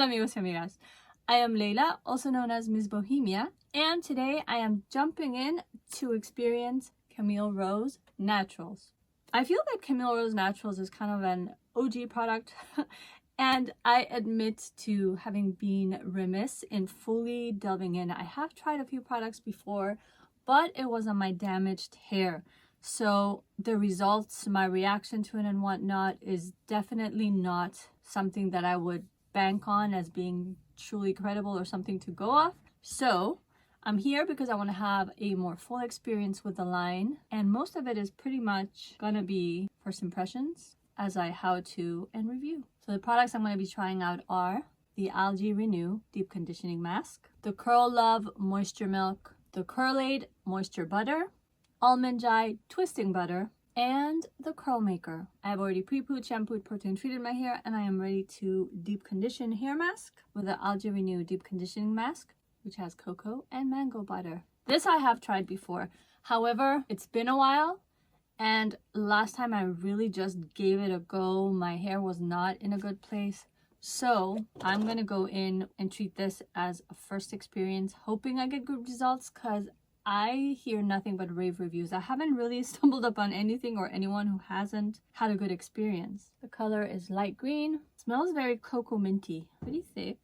Amigos y amigas, I am Leila, also known as Ms. Bohemia, and today I am jumping in to experience Camille Rose Naturals. I feel that Camille Rose Naturals is kind of an OG product, and I admit to having been remiss in fully delving in. I have tried a few products before, but it was on my damaged hair. So the results, my reaction to it and whatnot is definitely not something that I would bank on as being truly credible or something to go off. So I'm here because I want to have a more full experience with the line, and most of it is pretty much gonna be first impressions as I how to and review. So the products I'm going to be trying out are the Algae Renew Deep Conditioning Mask, the Curl Love Moisture Milk, the Curl-Aid Moisture Butter, Almond Dye Twisting Butter, and the Curl Maker. I have already pre-pooed, shampooed, protein treated my hair, and I am ready to deep condition hair mask with the Algae Renew Deep Conditioning Mask, which has cocoa and mango butter. This I have tried before. However, it's been a while, and last time I really just gave it a go. My hair was not in a good place. So I'm gonna go in and treat this as a first experience, hoping I get good results, because I hear nothing but rave reviews. I haven't really stumbled upon anything or anyone who hasn't had a good experience. The color is light green. Smells very cocoa minty, pretty thick.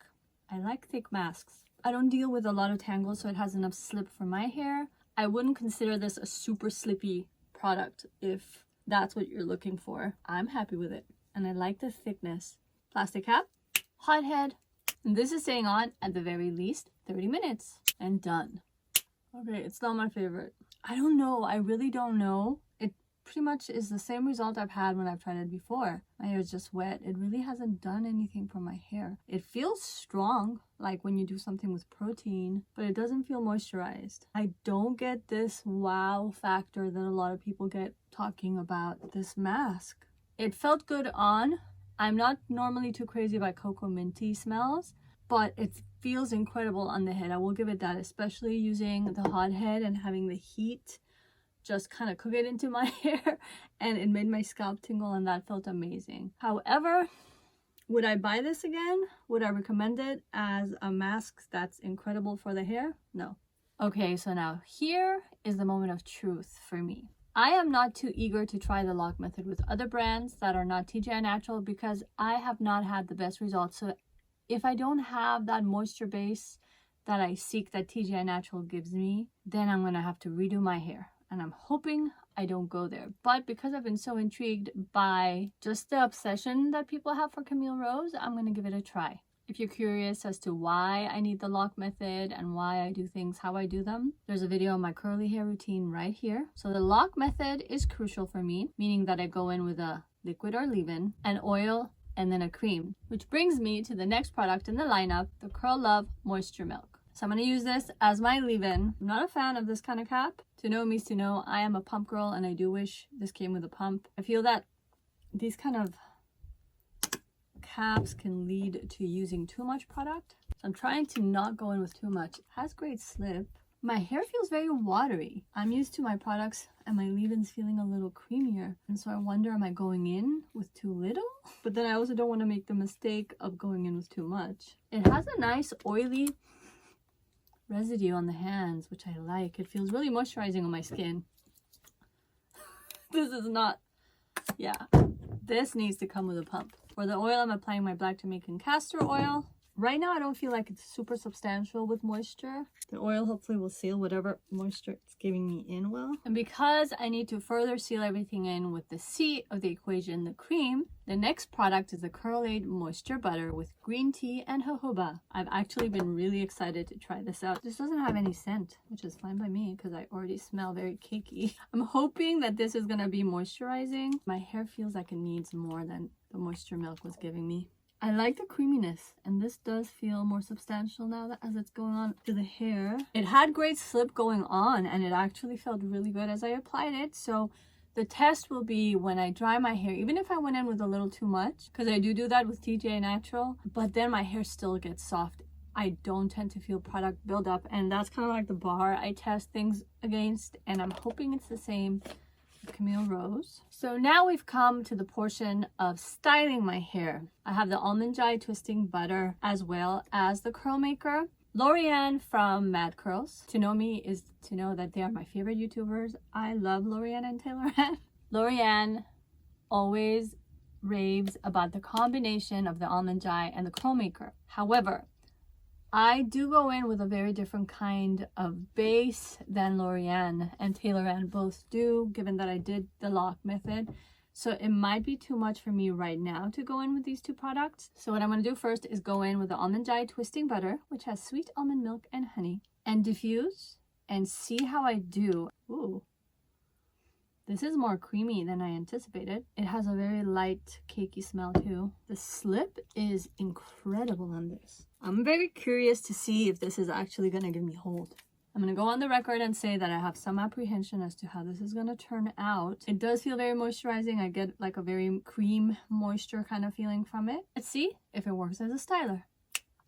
I like thick masks. I don't deal with a lot of tangles, so it has enough slip for my hair. I wouldn't consider this a super slippy product if that's what you're looking for. I'm happy with it, and I like the thickness. Plastic cap, hot head, and this is staying on at the very least 30 minutes and done. Okay, it's not my favorite. I don't know. I really don't know. It pretty much is the same result I've had when I've tried it before. My hair is just wet. It really hasn't done anything for my hair. It feels strong, like when you do something with protein, but it doesn't feel moisturized. I don't get this wow factor that a lot of people get talking about this mask. It felt good on. I'm not normally too crazy about cocoa minty smells, but it feels incredible on the head. I will give it that, especially using the hot head and having the heat just kind of cook it into my hair, and it made my scalp tingle, and that felt amazing. However, would I buy this again? Would I recommend it as a mask that's incredible for the hair? No. Okay, so now here is the moment of truth for me. I am not too eager to try the lock method with other brands that are not TGI Natural because I have not had the best results. So if I don't have that moisture base that I seek that TGI Natural gives me, then I'm gonna have to redo my hair. And I'm hoping I don't go there. But because I've been so intrigued by just the obsession that people have for Camille Rose, I'm gonna give it a try. If you're curious as to why I need the lock method and why I do things how I do them, there's a video on my curly hair routine right here. So the lock method is crucial for me, meaning that I go in with a liquid or leave-in, an oil, and then a cream, which brings me to the next product in the lineup, the Curl Love Moisture Milk. So I'm going to use this as my leave-in. I'm not a fan of this kind of cap. To know means to know. I am a pump girl, and I do wish this came with a pump. I feel that these kind of caps can lead to using too much product. So I'm trying to not go in with too much. It has great slip. My hair feels very watery. I'm used to my products and my leave-ins feeling a little creamier. And so I wonder, am I going in with too little? But then I also don't want to make the mistake of going in with too much. It has a nice oily residue on the hands, which I like. It feels really moisturizing on my skin. This is not, yeah, this needs to come with a pump. For the oil, I'm applying my black Jamaican castor oil. Right now, I don't feel like it's super substantial with moisture. The oil hopefully will seal whatever moisture it's giving me in well. And because I need to further seal everything in with the C of the equation, the cream, the next product is the Curl-Aid Moisture Butter with green tea and jojoba. I've actually been really excited to try this out. This doesn't have any scent, which is fine by me because I already smell very cakey. I'm hoping that this is going to be moisturizing. My hair feels like it needs more than the moisture milk was giving me. I like the creaminess, and this does feel more substantial now that as it's going on to the hair. It had great slip going on, and it actually felt really good as I applied it. So the test will be when I dry my hair, even if I went in with a little too much, because I do that with TGI Natural, but then my hair still gets soft. I don't tend to feel product buildup, and that's kind of like the bar I test things against, and I'm hoping it's the same Camille Rose. So now we've come to the portion of styling my hair. I have the Almond Twisting Butter as well as the curl maker. Lorianne from Mad Curls. To know me is to know that they are my favorite YouTubers. I love Lorianne and Taylor Ann. Lorianne always raves about the combination of the Almond and the curl maker. However, I do go in with a very different kind of base than Lorianne and Taylor Ann both do, given that I did the lock method. So it might be too much for me right now to go in with these two products. So what I'm going to do first is go in with the Almond Twisting Butter, which has sweet almond milk and honey, and diffuse and see how I do. Ooh, this is more creamy than I anticipated. It has a very light cakey smell too. The slip is incredible on this. I'm very curious to see if this is actually going to give me hold. I'm going to go on the record and say that I have some apprehension as to how this is going to turn out. It does feel very moisturizing. I get like a very cream moisture kind of feeling from it. Let's see if it works as a styler.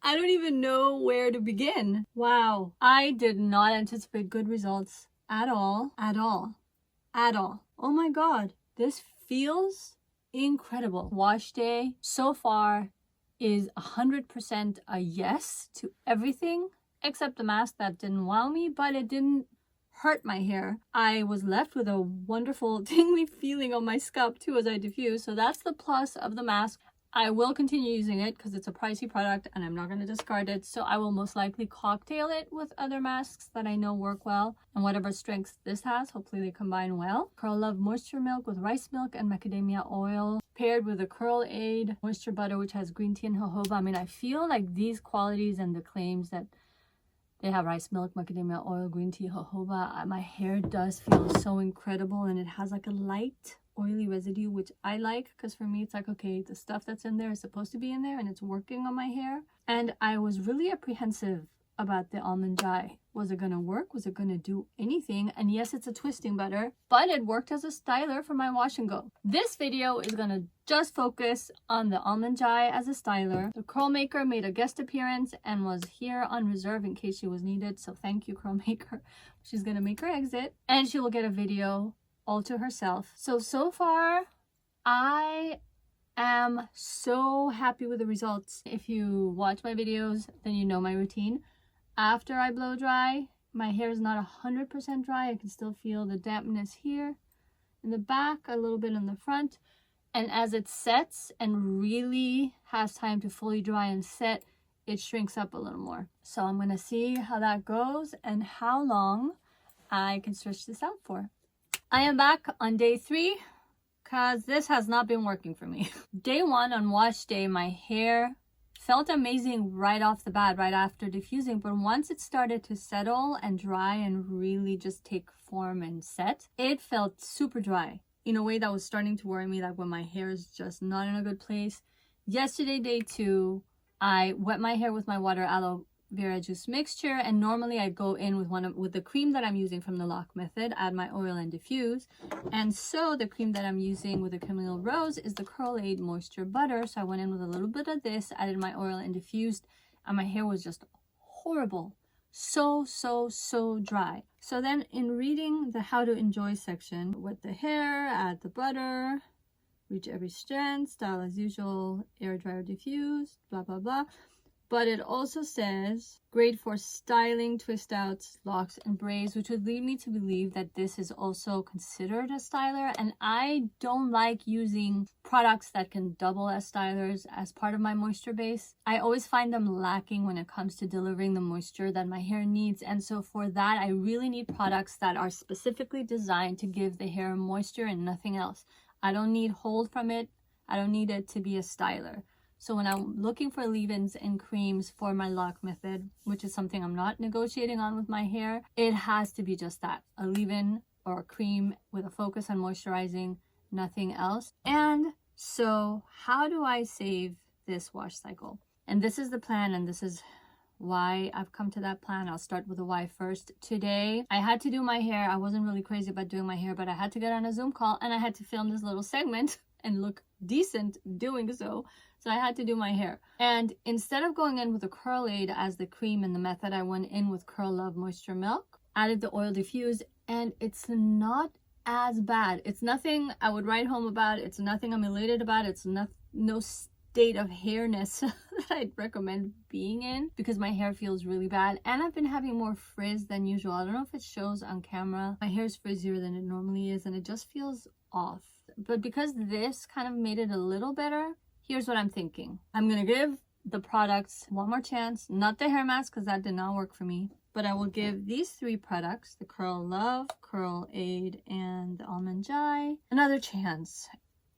I don't even know where to begin. Wow. I did not anticipate good results at all. Oh my god. This feels incredible. Wash day so far is 100% a yes to everything except the mask. That didn't wow me, but it didn't hurt my hair. I was left with a wonderful tingly feeling on my scalp too as I diffuse. So that's the plus of the mask. I will continue using it because it's a pricey product and I'm not going to discard it. So I will most likely cocktail it with other masks that I know work well. And whatever strengths this has, hopefully they combine well. Curl Love Moisture Milk with rice milk and macadamia oil, paired with the Curl Aid Moisture Butter, which has green tea and jojoba. I mean, I feel like these qualities and the claims that they have rice milk, macadamia oil, green tea, jojoba, my hair does feel so incredible, and it has like a light oily residue, which I like because for me it's like, okay, the stuff that's in there is supposed to be in there and it's working on my hair. And I was really apprehensive about the Almond Eye. Was it gonna work? Was it gonna do anything? And yes, it's a twisting butter, but it worked as a styler for my wash and go. This video is gonna just focus on the Almond Eye as a styler. The curl maker made a guest appearance and was here on reserve in case she was needed, so thank you, curl maker. She's gonna make her exit and she will get a video all to herself. So far I am so happy with the results. If you watch my videos, then you know my routine. After I blow dry, my hair is not 100% dry. I can still feel the dampness here in the back, a little bit in the front. And as it sets and really has time to fully dry and set, it shrinks up a little more. So I'm gonna see how that goes and how long I can stretch this out for. I am back on day 3 because this has not been working for me. Day 1 on wash day, my hair felt amazing right off the bat, right after diffusing, but once it started to settle and dry and really just take form and set, it felt super dry in a way that was starting to worry me, like when my hair is just not in a good place. Yesterday, day 2, I wet my hair with my water aloe vera juice mixture, and normally I go in with the cream that I'm using from the lock method, add my oil and diffuse. And so the cream that I'm using with the Camille Rose is the Curl Aid Moisture Butter. So I went in with a little bit of this, added my oil and diffused, and my hair was just horrible. So dry. So then in reading the how to enjoy section, wet the hair, add the butter, reach every strand, style as usual, air dry or diffuse, blah blah blah. But it also says, great for styling, twist outs, locks, and braids, which would lead me to believe that this is also considered a styler. And I don't like using products that can double as stylers as part of my moisture base. I always find them lacking when it comes to delivering the moisture that my hair needs. And so for that, I really need products that are specifically designed to give the hair moisture and nothing else. I don't need hold from it. I don't need it to be a styler. So when I'm looking for leave-ins and creams for my lock method, which is something I'm not negotiating on with my hair, it has to be just that, a leave-in or a cream with a focus on moisturizing, nothing else. And so how do I save this wash cycle? And this is the plan, and this is why I've come to that plan. I'll start with the why first. Today, I had to do my hair. I wasn't really crazy about doing my hair, but I had to get on a Zoom call and I had to film this little segment and look decent doing so. So I had to do my hair. And instead of going in with the Curl Aid as the cream in the method, I went in with Curl Love Moisture Milk, added the oil diffused, and it's not as bad. It's nothing I would write home about. It's nothing I'm elated about. It's no state of hairness that I'd recommend being in, because my hair feels really bad, and I've been having more frizz than usual. I don't know if it shows on camera. My hair is frizzier than it normally is, and it just feels off. But because this kind of made it a little better, here's what I'm thinking. I'm gonna give the products one more chance, not the hair mask because that did not work for me, but I will give these 3 products, the Curl Love, Curl Aid, and the Almond Jai, another chance.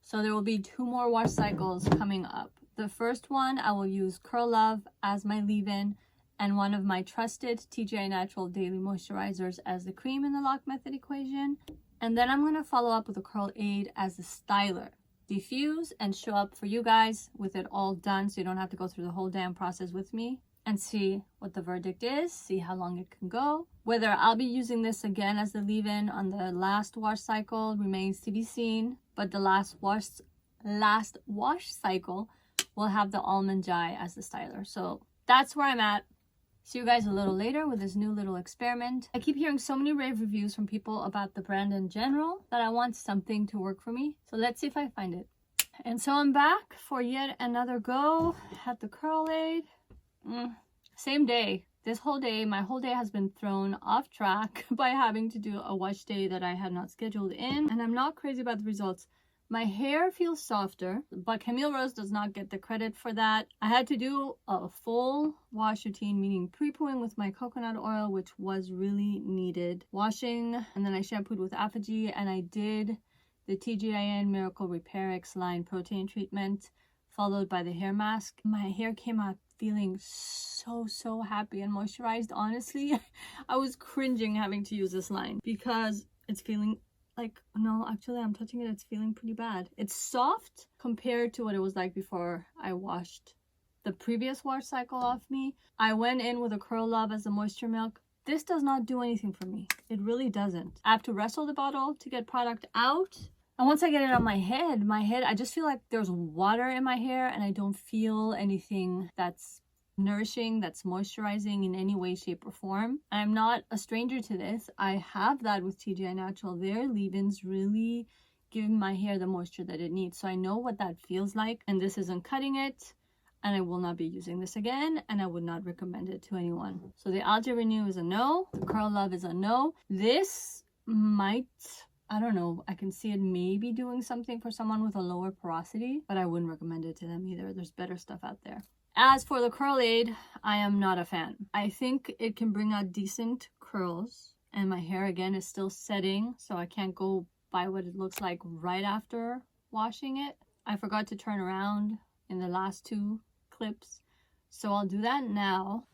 So there will be 2 more wash cycles coming up. The first one, I will use Curl Love as my leave-in and one of my trusted TGI Natural daily moisturizers as the cream in the lock method equation. And then I'm going to follow up with a Curl Aid as the styler. Diffuse and show up for you guys with it all done, so you don't have to go through the whole damn process with me, and see what the verdict is, see how long it can go. Whether I'll be using this again as the leave-in on the last wash cycle remains to be seen, but the last wash cycle will have the Almond Jai as the styler. So that's where I'm at. See you guys a little later with this new little experiment. I keep hearing so many rave reviews from people about the brand in general that I want something to work for me. So let's see if I find it. And so I'm back for yet another go at the Curl Aid. Same day. This whole day, my whole day has been thrown off track by having to do a wash day that I had not scheduled in. And I'm not crazy about the results. My hair feels softer, but Camille Rose does not get the credit for that. I had to do a full wash routine, meaning pre-pooing with my coconut oil, which was really needed. Washing, and then I shampooed with Algae, and I did the TGIN Miracle Repair X line protein treatment, followed by the hair mask. My hair came out feeling so happy and moisturized. Honestly, I was cringing having to use this line because it's feeling like, no, actually I'm touching it, it's feeling pretty bad. It's soft compared to what it was like before I washed the previous wash cycle off me. I went in with a Curl Love as a moisture milk. This does not do anything for me. It really doesn't. I have to wrestle the bottle to get product out. And once I get it on my head, I just feel like there's water in my hair, and I don't feel anything that's nourishing, that's moisturizing in any way, shape, or form. I'm not a stranger to this. I have that with TGI Natural. Their leave-ins really give my hair the moisture that it needs. So I know what that feels like, and this isn't cutting it, and I will not be using this again, and I would not recommend it to anyone. So the Algae Renew is a no. The Curl Love is a no. This might, I don't know, I can see it maybe doing something for someone with a lower porosity, but I wouldn't recommend it to them either. There's better stuff out there. As for the Curl Aid, I am not a fan. I think it can bring out decent curls, and my hair again is still setting, so I can't go by what it looks like right after washing it. I forgot to turn around in the last 2 clips, so I'll do that now.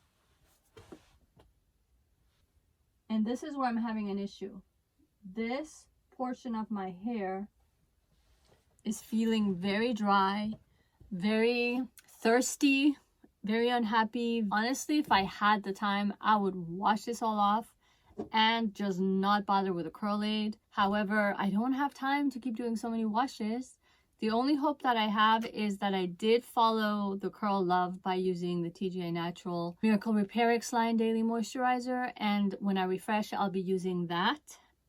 And this is where I'm having an issue. This portion of my hair is feeling very dry, very thirsty, very unhappy. Honestly, if I had the time, I would wash this all off and just not bother with a Curl Aid. However, I don't have time to keep doing so many washes. The only hope that I have is that I did follow the Curl Love by using the TGI Natural Miracle Repair X line daily moisturizer, and when I refresh, I'll be using that.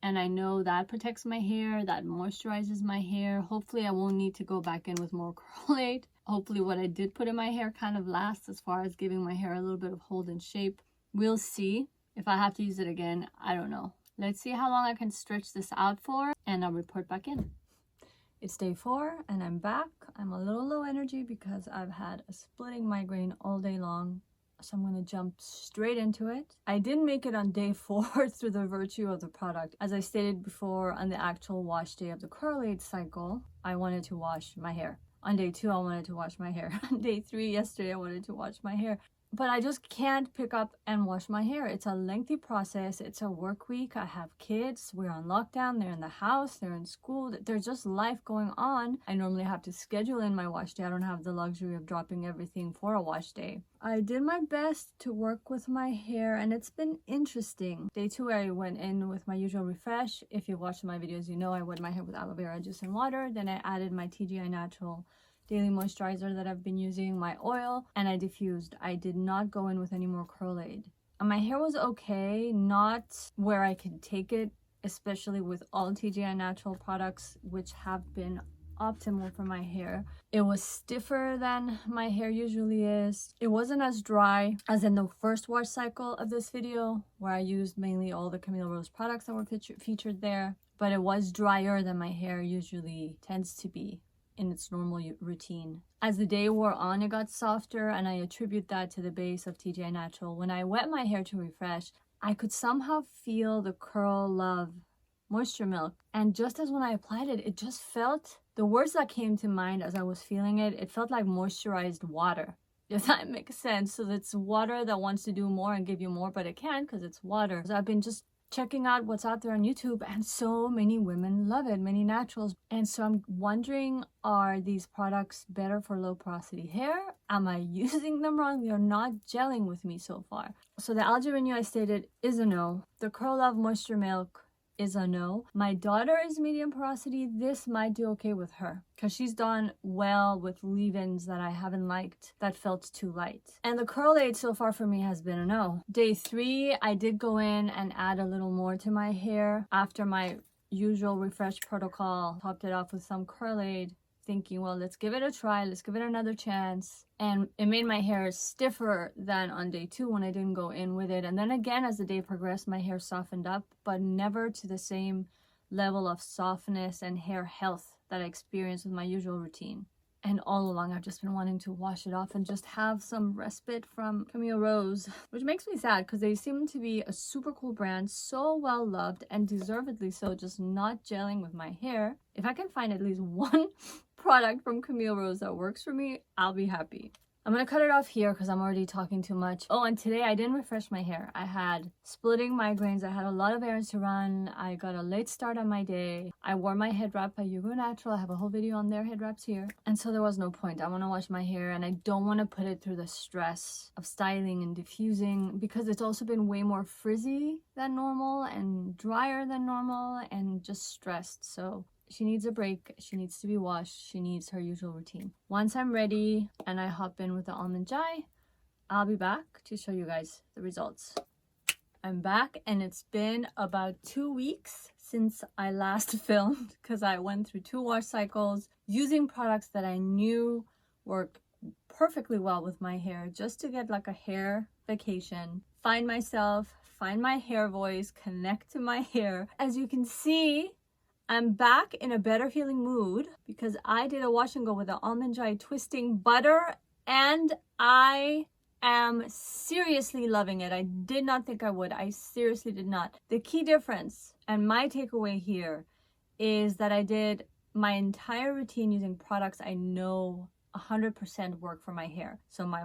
And I know that protects my hair, that moisturizes my hair. Hopefully I won't need to go back in with more Curl Aid. Hopefully what I did put in my hair kind of lasts as far as giving my hair a little bit of hold and shape. We'll see. If I have to use it again, I don't know. Let's see how long I can stretch this out for, and I'll report back in. It's day 4 and I'm back. I'm a little low energy because I've had a splitting migraine all day long. So I'm going to jump straight into it. I didn't make it on day 4 through the virtue of the product. As I stated before, on the actual wash day of the Curl Aid cycle, I wanted to wash my hair. On day 2, I wanted to wash my hair. On day 3, yesterday, I wanted to wash my hair. But I just can't pick up and wash my hair. It's a lengthy process. It's a work week. I have kids. We're on lockdown. They're in the house. They're in school. There's just life going on. I normally have to schedule in my wash day. I don't have the luxury of dropping everything for a wash day. I did my best to work with my hair, and it's been interesting. Day 2, I went in with my usual refresh. If you've watched my videos, you know I wet my hair with aloe vera juice and water. Then I added my TGI Natural daily moisturizer that I've been using, my oil, and I diffused. I did not go in with any more Curl Aid. My hair was okay, not where I could take it especially with all TGI Natural products, which have been optimal for my hair. It was stiffer than my hair usually is. It wasn't as dry as in the first wash cycle of this video, where I used mainly all the Camille Rose products that were featured there, but it was drier than my hair usually tends to be in its normal routine. As the day wore on, it got softer, and I attribute that to the base of TGI Natural. When I wet my hair to refresh, I could somehow feel the Curl Love Moisture Milk, and just as when I applied it, it just felt, the words that came to mind as I was feeling it, it felt like moisturized water, if that makes sense. So it's water that wants to do more and give you more, but it can't because it's water. So I've been just checking out what's out there on YouTube, and so many women love it, many naturals. And so I'm wondering, are these products better for low porosity hair? Am I using them wrong? They're not gelling with me so far. So the Algae Renew I stated is a no. The Curl Love Moisture Milk is a no. My daughter is medium porosity. This might do okay with her because she's done well with leave-ins that I haven't liked that felt too light. And the Curl Aid so far for me has been a no. Day 3, I did go in and add a little more to my hair after my usual refresh protocol. Topped it off with some Curl Aid, thinking, well, let's give it a try, let's give it another chance. And it made my hair stiffer than on day 2 when I didn't go in with it. And then again, as the day progressed, my hair softened up, but never to the same level of softness and hair health that I experienced with my usual routine. And all along, I've just been wanting to wash it off and just have some respite from Camille Rose, which makes me sad because they seem to be a super cool brand, so well loved and deservedly so, just not gelling with my hair. If I can find at least one product from Camille Rose that works for me, I'll be happy. I'm gonna cut it off here because I'm already talking too much. Oh, and today I didn't refresh my hair. I had splitting migraines. I had a lot of errands to run. I got a late start on my day. I wore my head wrap by Jojoba Natural. I have a whole video on their head wraps here. And so there was no point. I want to wash my hair and I don't want to put it through the stress of styling and diffusing because it's also been way more frizzy than normal and drier than normal and just stressed. So she needs a break. She needs to be washed. She needs her usual routine. Once I'm ready and I hop in with the Almond Jai, I'll be back to show you guys the results. I'm back and it's been about 2 weeks since I last filmed because I went through 2 wash cycles using products that I knew work perfectly well with my hair just to get like a hair vacation, find myself, find my hair voice, connect to my hair. As you can see, I'm back in a better feeling mood because I did a wash and go with the Almond Jai Twisting Butter and I am seriously loving it. I did not think I would. I seriously did not. The key difference and my takeaway here is that I did my entire routine using products I know 100% work for my hair. So my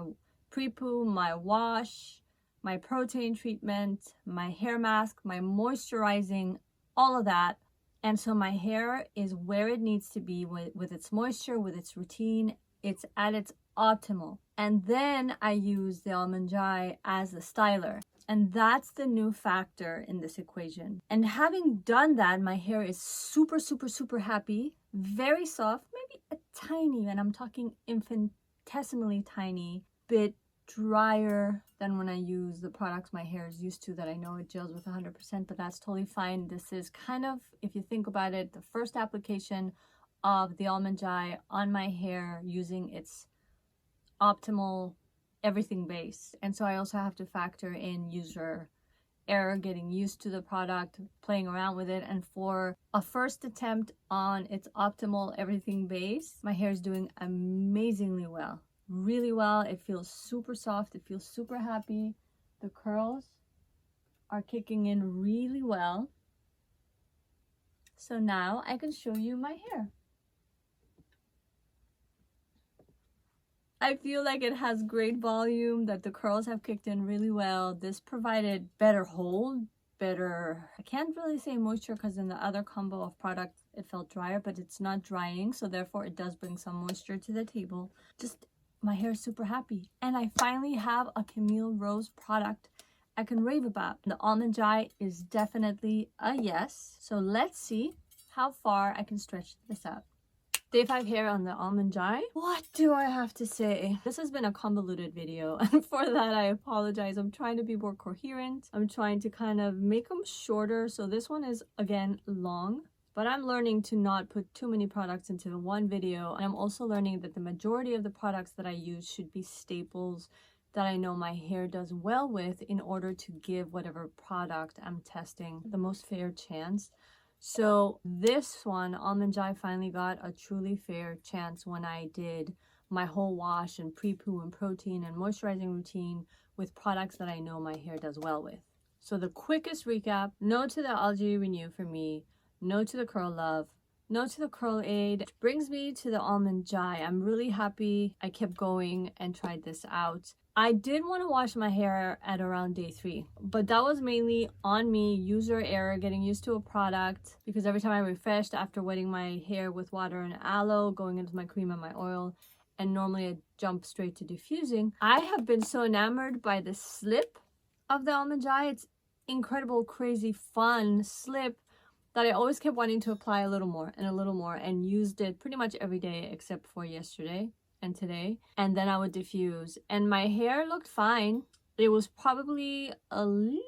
pre-poo, my wash, my protein treatment, my hair mask, my moisturizing, all of that. And so my hair is where it needs to be with its moisture, with its routine. It's at its optimal. And then I use the Almond Jai as the styler. And that's the new factor in this equation. And having done that, my hair is super, super, super happy, very soft, maybe a tiny, and I'm talking infinitesimally tiny, bit drier than when I use the products my hair is used to that I know it gels with 100%, but that's totally fine. This is kind of, if you think about it, the first application of the Almond Jai on my hair using its optimal everything base. And so I also have to factor in user error, getting used to the product, playing around with it. And for a first attempt on its optimal everything base, my hair is doing amazingly well. Really well. It feels super soft. It feels super happy. The curls are kicking in really well. So now I can show you my hair. I feel like it has great volume, that the curls have kicked in really well. This provided better hold, better, I can't really say moisture because in the other combo of products it felt drier, but it's not drying, so therefore it does bring some moisture to the table. Just my hair is super happy. And I finally have a Camille Rose product I can rave about. The Almond Jai is definitely a yes. So let's see how far I can stretch this out. Day 5 hair on the almond eye. What do I have to say? This has been a convoluted video, and for that I apologize. I'm trying to be more coherent. I'm trying to kind of make them shorter. So this one is, again, long. But I'm learning to not put too many products into one video. And I'm also learning that the majority of the products that I use should be staples that I know my hair does well with in order to give whatever product I'm testing the most fair chance. So this one, Almond Eye, finally got a truly fair chance when I did my whole wash and pre-poo and protein and moisturizing routine with products that I know my hair does well with. So the quickest recap: no to the Algae Renew for me, no to the Curl Love, no to the Curl Aid. Which brings me to the Almond Eye. I'm really happy I kept going and tried this out. I did want to wash my hair at around day 3, but that was mainly on me, user error, getting used to a product, because every time I refreshed after wetting my hair with water and aloe, going into my cream and my oil, and normally I jump straight to diffusing, I have been so enamored by the slip of the Almond Eye. It's incredible, crazy, fun slip that I always kept wanting to apply a little more and used it pretty much every day except for yesterday and today, and then I would diffuse and my hair looked fine. It was probably a little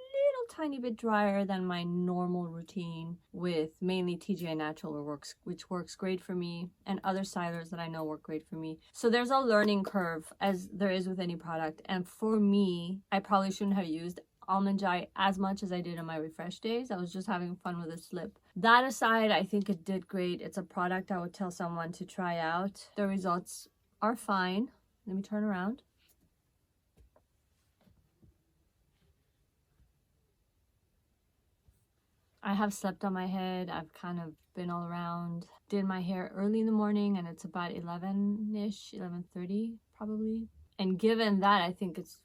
tiny bit drier than my normal routine with mainly TGI Natural, which works great for me, and other stylers that I know work great for me. So there's a learning curve, as there is with any product, and for me, I probably shouldn't have used Almond Eye as much as I did on my refresh days. I was just having fun with a slip. That aside, I think it did great. It's a product I would tell someone to try out. The results are fine. Let me turn around. I have slept on my head. I've kind of been all around. Did my hair early in the morning and it's about 11-ish, 11:30 probably. And given that, I think it's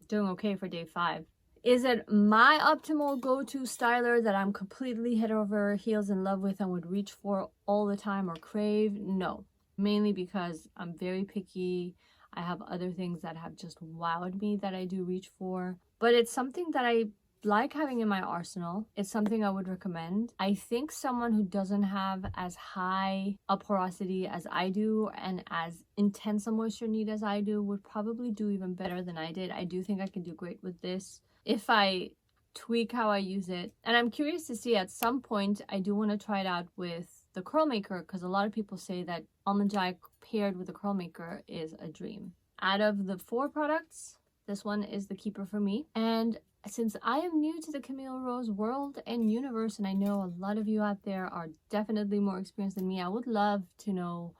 doing okay for day 5. Is it my optimal go-to styler that I'm completely head over heels in love with and would reach for all the time or crave? No. Mainly because I'm very picky. I have other things that have just wowed me that I do reach for. But it's something that I like having in my arsenal. It's something I would recommend. I think someone who doesn't have as high a porosity as I do and as intense a moisture need as I do would probably do even better than I did. I do think I can do great with this if I tweak how I use it. And I'm curious to see, at some point I do want to try it out with the curl maker, because a lot of people say that Almond Eye paired with the curl maker is a dream. Out of the 4 products, this one is the keeper for me. And since I am new to the Camille Rose world and universe, and I know a lot of you out there are definitely more experienced than me, I would love to know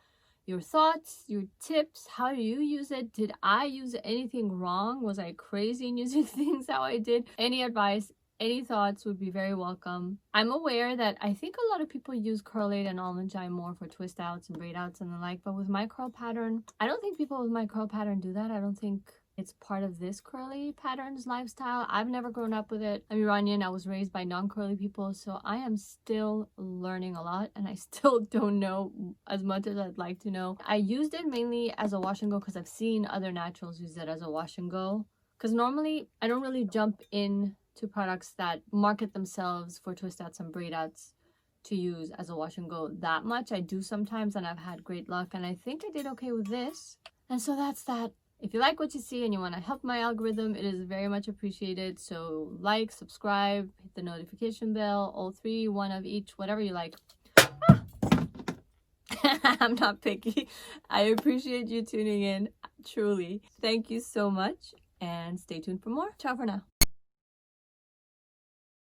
your thoughts, your tips. How do you use it? Did I use anything wrong? Was I crazy in using things how I did? Any advice, any thoughts would be very welcome. I'm aware that I think a lot of people use Curl Aid and Almond Eye more for twist outs and braid outs and the like, but with my curl pattern, I don't think people with my curl pattern do that. I don't think it's part of this curly patterns lifestyle. I've never grown up with it. I'm Iranian. I was raised by non-curly people, so I am still learning a lot, and I still don't know as much as I'd like to know. I used it mainly as a wash and go because I've seen other naturals use it as a wash and go. Because normally I don't really jump in to products that market themselves for twist outs and braid outs to use as a wash and go that much. I do sometimes, and I've had great luck, and I think I did okay with this. And so that's that. If you like what you see and you want to help my algorithm, it is very much appreciated. So like, subscribe, hit the notification bell, all 3, 1 of each, whatever you like. I'm not picky. I appreciate you tuning in, truly. Thank you so much, and stay tuned for more. Ciao for now.